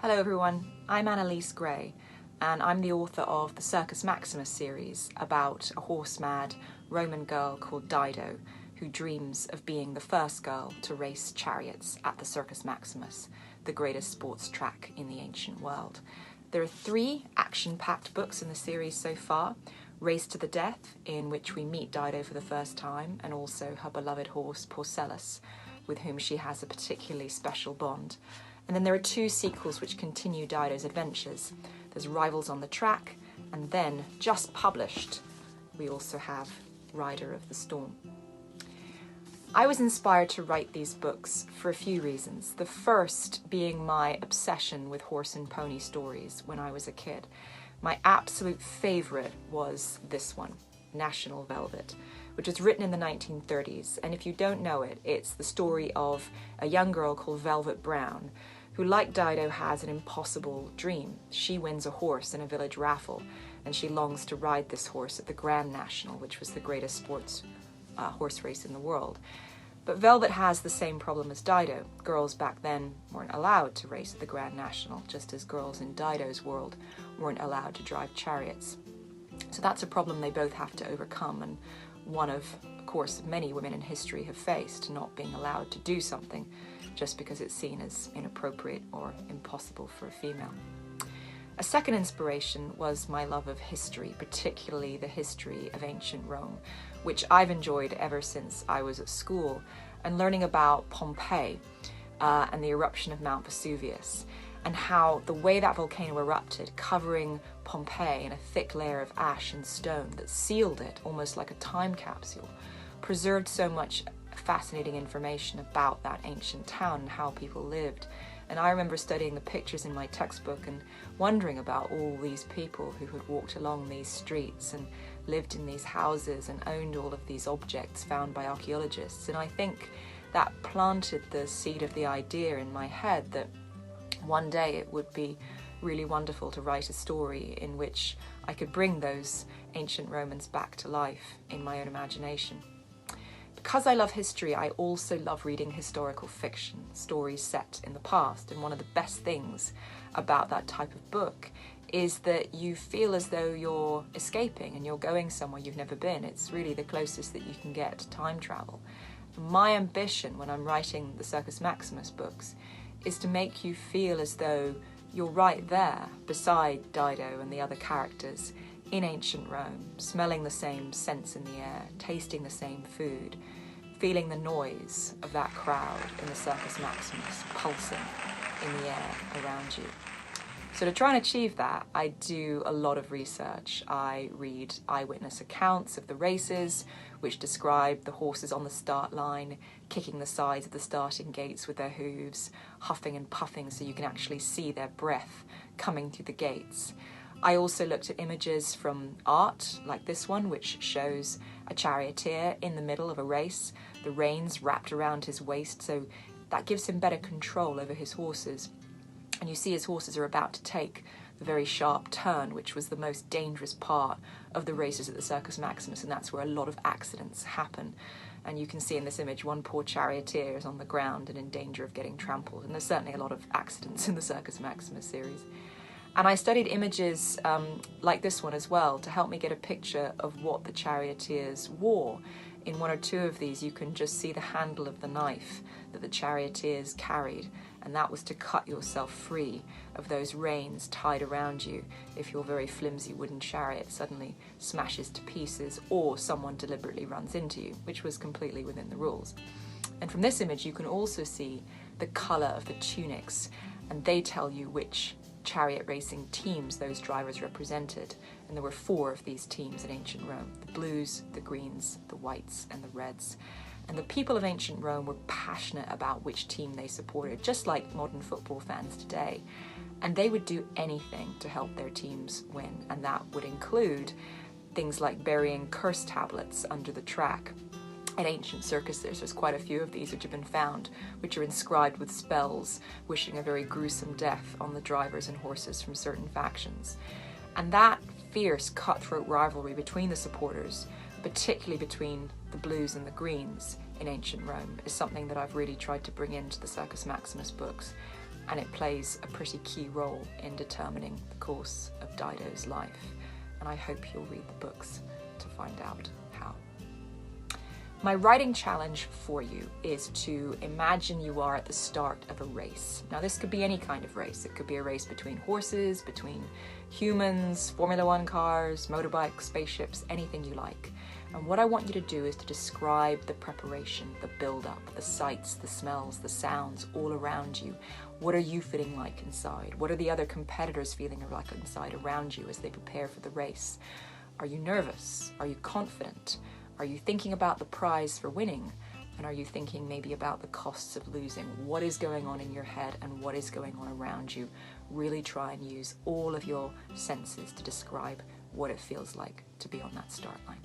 Hello everyone, I'm Annelise Gray and I'm the author of the Circus Maximus series about a horse-mad Roman girl called Dido who dreams of being the first girl to race chariots at the Circus Maximus, the greatest sports track in the ancient world. There are 3 action-packed books in the series so far: Race to the Death, in which we meet Dido for the first time, and also her beloved horse Porcellus, with whom she has a particularly special bond. And then there are 2 sequels which continue Dido's adventures. There's Rivals on the Track, and then, just published, we also have Rider of the Storm. I was inspired to write these books for a few reasons. The first being my obsession with horse and pony stories when I was a kid. My absolute favourite was this one, National Velvet, which was written in the 1930s, and if you don't know it, it's the story of a young girl called Velvet Brown, who, like Dido, has an impossible dream. She wins a horse in a village raffle, and she longs to ride this horse at the Grand National, which was the greatest sports horse race in the world. But Velvet has the same problem as Dido. Girls back then weren't allowed to race at the Grand National, just as girls in Dido's world weren't allowed to drive chariots. So that's a problem they both have to overcome, and one of course, many women in history have faced, not being allowed to do something just because it's seen as inappropriate or impossible for a female. A second inspiration was my love of history, particularly the history of ancient Rome, which I've enjoyed ever since I was at school, and learning about Pompeii and the eruption of Mount Vesuvius, and how the way that volcano erupted, covering Pompeii in a thick layer of ash and stone that sealed it almost like a time capsule, preserved so much fascinating information about that ancient town and how people lived. And I remember studying the pictures in my textbook and wondering about all these people who had walked along these streets and lived in these houses and owned all of these objects found by archaeologists. And I think that planted the seed of the idea in my head that one day it would be really wonderful to write a story in which I could bring those ancient Romans back to life in my own imagination. Because I love history, I also love reading historical fiction, stories set in the past, and one of the best things about that type of book is that you feel as though you're escaping and you're going somewhere you've never been. It's really the closest that you can get to time travel. My ambition when I'm writing the Circus Maximus books is to make you feel as though you're right there beside Dido and the other characters in ancient Rome, smelling the same scents in the air, tasting the same food, feeling the noise of that crowd in the Circus Maximus pulsing in the air around you. So to try and achieve that, I do a lot of research. I read eyewitness accounts of the races, which describe the horses on the start line, kicking the sides of the starting gates with their hooves, huffing and puffing so you can actually see their breath coming through the gates. I also looked at images from art, like this one, which shows a charioteer in the middle of a race, the reins wrapped around his waist, so that gives him better control over his horses. And you see his horses are about to take the very sharp turn, which was the most dangerous part of the races at the Circus Maximus, and that's where a lot of accidents happen. And you can see in this image one poor charioteer is on the ground and in danger of getting trampled, and there's certainly a lot of accidents in the Circus Maximus series. And I studied images like this one as well to help me get a picture of what the charioteers wore. In 1 or 2 of these you can just see the handle of the knife that the charioteers carried, and that was to cut yourself free of those reins tied around you if your very flimsy wooden chariot suddenly smashes to pieces or someone deliberately runs into you, which was completely within the rules. And from this image you can also see the colour of the tunics, and they tell you which chariot racing teams those drivers represented, and there were 4 of these teams in ancient Rome: the blues, the greens, the whites and the reds. And the people of ancient Rome were passionate about which team they supported, just like modern football fans today, and they would do anything to help their teams win, and that would include things like burying curse tablets under the track. At ancient circuses, there's quite a few of these which have been found, which are inscribed with spells wishing a very gruesome death on the drivers and horses from certain factions. And that fierce cutthroat rivalry between the supporters, particularly between the blues and the greens in ancient Rome, is something that I've really tried to bring into the Circus Maximus books. and it plays a pretty key role in determining the course of Dido's life. And I hope you'll read the books to find out how. My writing challenge for you is to imagine you are at the start of a race. Now, this could be any kind of race. It could be a race between horses, between humans, Formula One cars, motorbikes, spaceships, anything you like. And what I want you to do is to describe the preparation, the build-up, the sights, the smells, the sounds all around you. What are you feeling like inside? What are the other competitors feeling like inside around you as they prepare for the race? Are you nervous? Are you confident? Are you thinking about the prize for winning? And are you thinking maybe about the costs of losing? What is going on in your head and what is going on around you? Really try and use all of your senses to describe what it feels like to be on that start line.